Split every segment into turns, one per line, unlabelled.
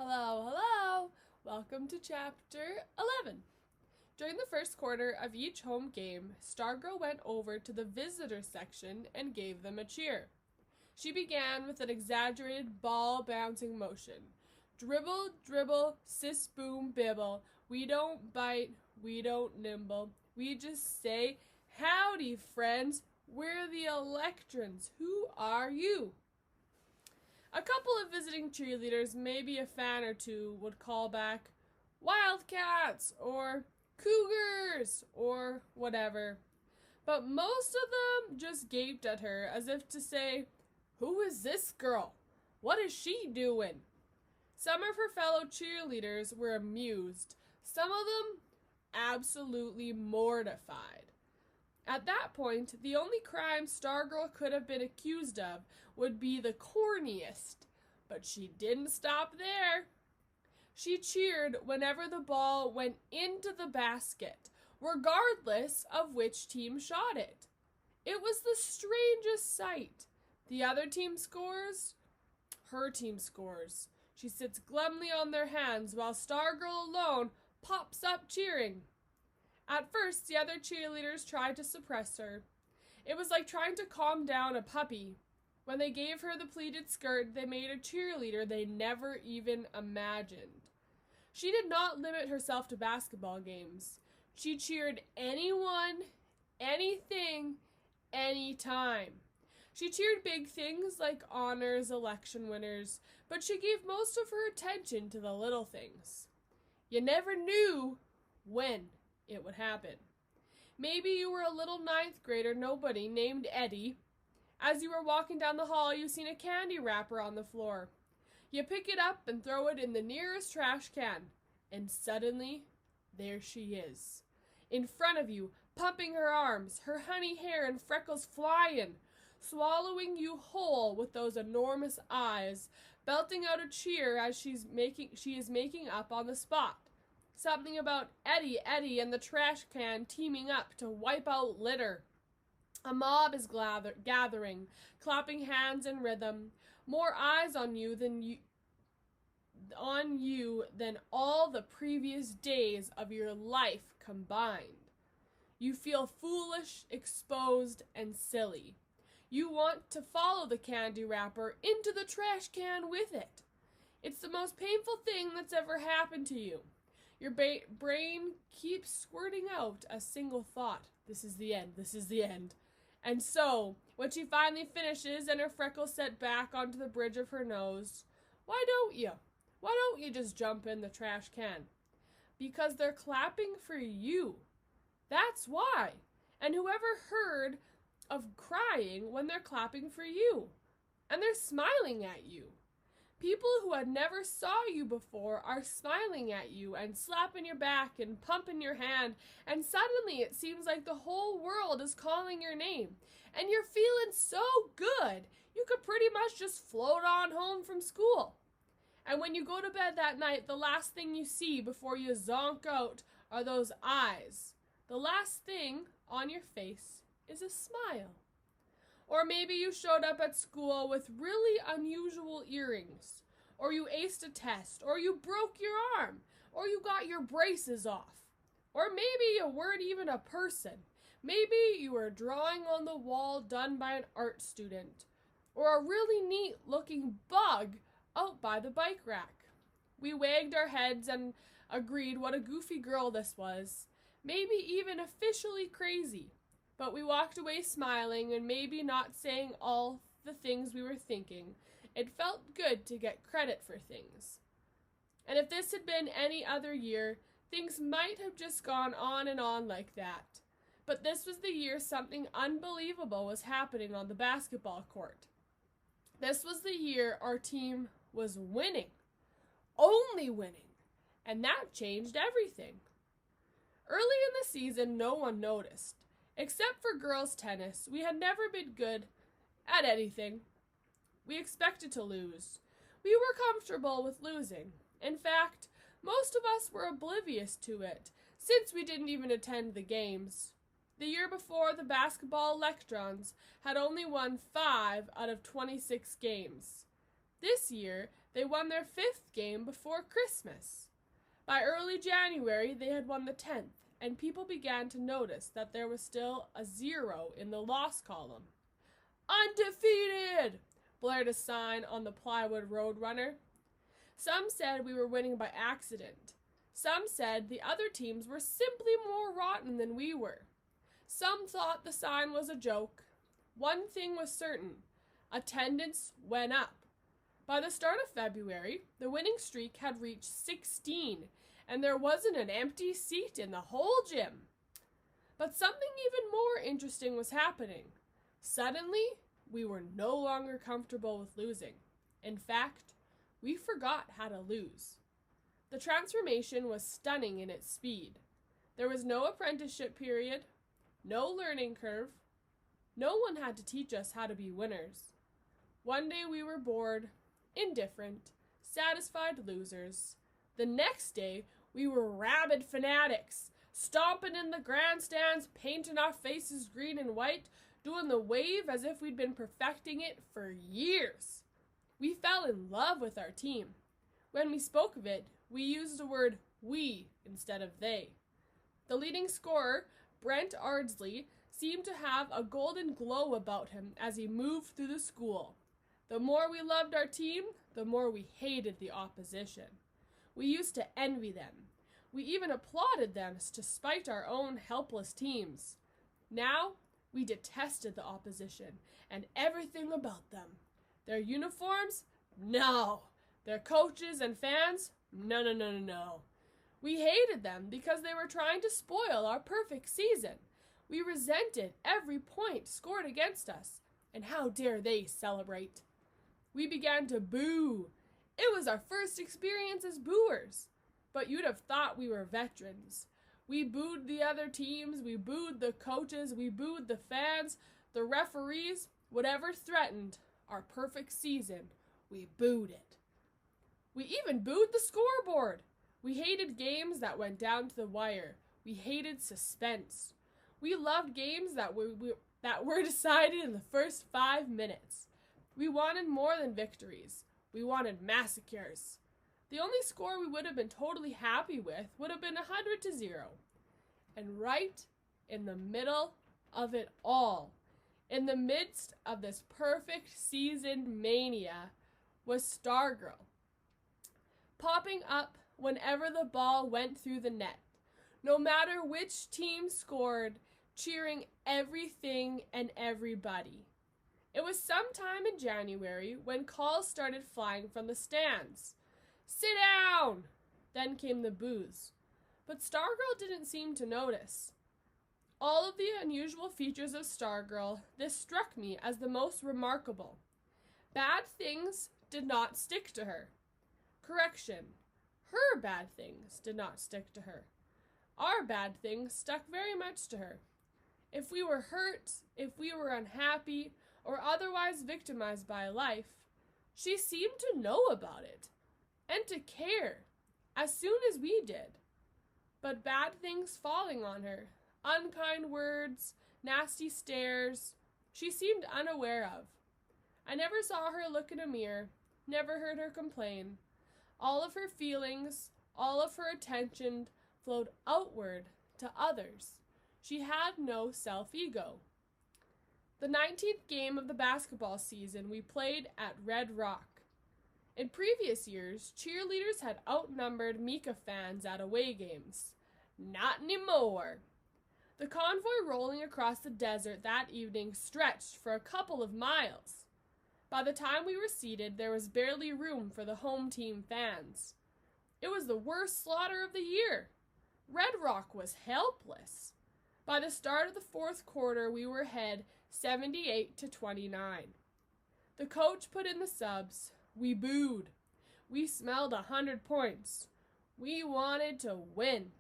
Hello, hello! Welcome to Chapter 11. During the first quarter of each home game, Stargirl went over to the visitor section and gave them a cheer. She began with an exaggerated ball-bouncing motion. Dribble, dribble, sis, boom, bibble. We don't bite, we don't nimble. We just say, howdy, friends. We're the Electrons. Who are you? A couple of visiting cheerleaders, maybe a fan or two, would call back, Wildcats, or Cougars, or whatever. But most of them just gaped at her as if to say, who is this girl? What is she doing? Some of her fellow cheerleaders were amused, some of them absolutely mortified. At that point, the only crime Stargirl could have been accused of would be the corniest, but she didn't stop there. She cheered whenever the ball went into the basket, regardless of which team shot it. It was the strangest sight. The other team scores, her team scores. She sits glumly on their hands while Stargirl alone pops up cheering. At first, the other cheerleaders tried to suppress her. It was like trying to calm down a puppy. When they gave her the pleated skirt, they made a cheerleader they never even imagined. She did not limit herself to basketball games. She cheered anyone, anything, anytime. She cheered big things like honors, election winners, but she gave most of her attention to the little things. You never knew when it would happen. Maybe you were a little ninth grader nobody named Eddie. As you were walking down the hall, you seen a candy wrapper on the floor. You pick it up and throw it in the nearest trash can, and suddenly, there she is. In front of you, pumping her arms, her honey hair and freckles flying, swallowing you whole with those enormous eyes, belting out a cheer as she is making up on the spot. Something about Eddie and the trash can teaming up to wipe out litter. A mob is gathering, clapping hands in rhythm. More eyes on you than all the previous days of your life combined. You feel foolish, exposed, and silly. You want to follow the candy wrapper into the trash can with it. It's the most painful thing that's ever happened to you. Your brain keeps squirting out a single thought. This is the end. This is the end. And so, when she finally finishes and her freckles set back onto the bridge of her nose, why don't you? Why don't you just jump in the trash can? Because they're clapping for you. That's why. And whoever heard of crying when they're clapping for you? And they're smiling at you. People who had never saw you before are smiling at you and slapping your back and pumping your hand, and suddenly it seems like the whole world is calling your name. And you're feeling so good, you could pretty much just float on home from school. And when you go to bed that night, the last thing you see before you zonk out are those eyes. The last thing on your face is a smile. Or maybe you showed up at school with really unusual earrings, or you aced a test, or you broke your arm, or you got your braces off. Or maybe you weren't even a person. Maybe you were drawing on the wall done by an art student, or a really neat looking bug out by the bike rack. We wagged our heads and agreed what a goofy girl this was, maybe even officially crazy. But we walked away smiling and maybe not saying all the things we were thinking. It felt good to get credit for things. And if this had been any other year, things might have just gone on and on like that. But this was the year something unbelievable was happening on the basketball court. This was the year our team was winning. Only winning. And that changed everything. Early in the season, no one noticed. Except for girls' tennis, we had never been good at anything. We expected to lose. We were comfortable with losing. In fact, most of us were oblivious to it, since we didn't even attend the games. The year before, the basketball Electrons had only won 5 out of 26 games. This year, They won their 5th game before Christmas. By early January, they had won the 10th, and people began to notice that there was still a 0 in the loss column. "Undefeated!" blared a sign on the plywood roadrunner. Some said we were winning by accident. Some said the other teams were simply more rotten than we were. Some thought the sign was a joke. One thing was certain: attendance went up. By the start of February, the winning streak had reached 16, and there wasn't an empty seat in the whole gym. But something even more interesting was happening. Suddenly, we were no longer comfortable with losing. In fact, we forgot how to lose. The transformation was stunning in its speed. There was no apprenticeship period, no learning curve. No one had to teach us how to be winners. One day we were bored, indifferent, satisfied losers. The next day we were rabid fanatics, stomping in the grandstands, painting our faces green and white, doing the wave as if we'd been perfecting it for years. We fell in love with our team. When we spoke of it, we used the word we instead of they. The leading scorer, Brent Ardsley, seemed to have a golden glow about him as he moved through the school. The more we loved our team, the more we hated the opposition. We used to envy them. We even applauded them to spite our own helpless teams. Now, we detested the opposition and everything about them. Their uniforms? No. Their coaches and fans? No. We hated them because they were trying to spoil our perfect season. We resented every point scored against us, and how dare they celebrate? We began to boo. It was our first experience as booers, but you'd have thought we were veterans. We booed the other teams, we booed the coaches, we booed the fans, the referees, whatever threatened our perfect season, we booed it. We even booed the scoreboard. We hated games that went down to the wire. We hated suspense. We loved games that were decided in the first 5 minutes. We wanted more than victories. We wanted massacres. The only score we would have been totally happy with would have been 100-0. And right in the middle of it all, in the midst of this perfect season mania, was Stargirl, popping up whenever the ball went through the net, no matter which team scored, cheering everything and everybody. It was sometime in January when calls started flying from the stands. "Sit down!" Then came the boos. But Stargirl didn't seem to notice. All of the unusual features of Stargirl, this struck me as the most remarkable. Bad things did not stick to her. Correction, her bad things did not stick to her. Our bad things stuck very much to her. If we were hurt, if we were unhappy, or otherwise victimized by life, she seemed to know about it, and to care, as soon as we did. But bad things falling on her, unkind words, nasty stares, she seemed unaware of. I never saw her look in a mirror, never heard her complain. All of her feelings, all of her attention flowed outward to others. She had no self-ego. The 19th game of the basketball season we played at Red Rock. In previous years, cheerleaders had outnumbered Mika fans at away games. Not anymore. The convoy rolling across the desert that evening stretched for a couple of miles. By the time we were seated, there was barely room for the home team fans. It was the worst slaughter of the year. Red Rock was helpless. By the start of the fourth quarter, we were ahead 78-29. The coach put in the subs. We booed. We smelled 100 points. We wanted to win.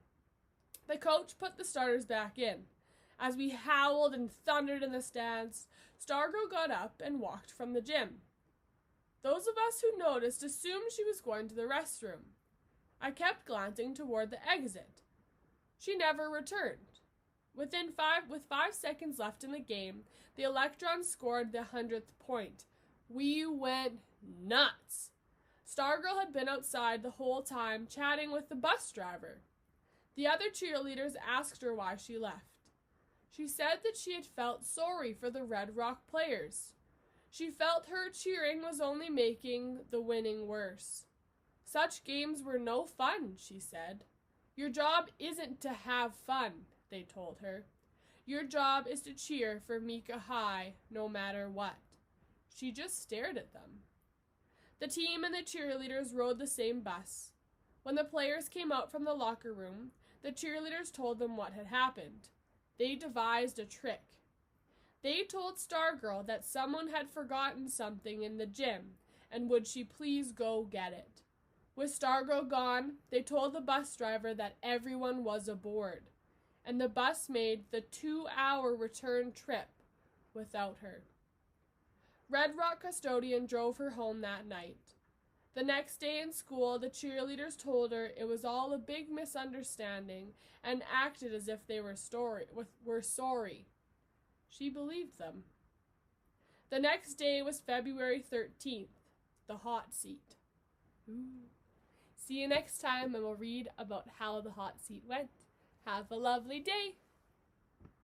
The coach put the starters back in. As we howled and thundered in the stands, Stargirl got up and walked from the gym. Those of us who noticed assumed she was going to the restroom. I kept glancing toward the exit. She never returned. With 5 seconds left in the game, the Electrons scored the 100th point. We went nuts. Stargirl had been outside the whole time chatting with the bus driver. The other cheerleaders asked her why she left. She said that she had felt sorry for the Red Rock players. She felt her cheering was only making the winning worse. Such games were no fun, she said. Your job isn't to have fun, they told her. Your job is to cheer for Mika High no matter what. She just stared at them. The team and the cheerleaders rode the same bus. When the players came out from the locker room, the cheerleaders told them what had happened. They devised a trick. They told Stargirl that someone had forgotten something in the gym, and would she please go get it. With Stargirl gone, they told the bus driver that everyone was aboard, and the bus made the 2-hour return trip without her. Red Rock custodian drove her home that night. The next day in school, the cheerleaders told her it was all a big misunderstanding and acted as if they were sorry. She believed them. The next day was February 13th, the hot seat. Ooh. See you next time, and we'll read about how the hot seat went. Have a lovely day.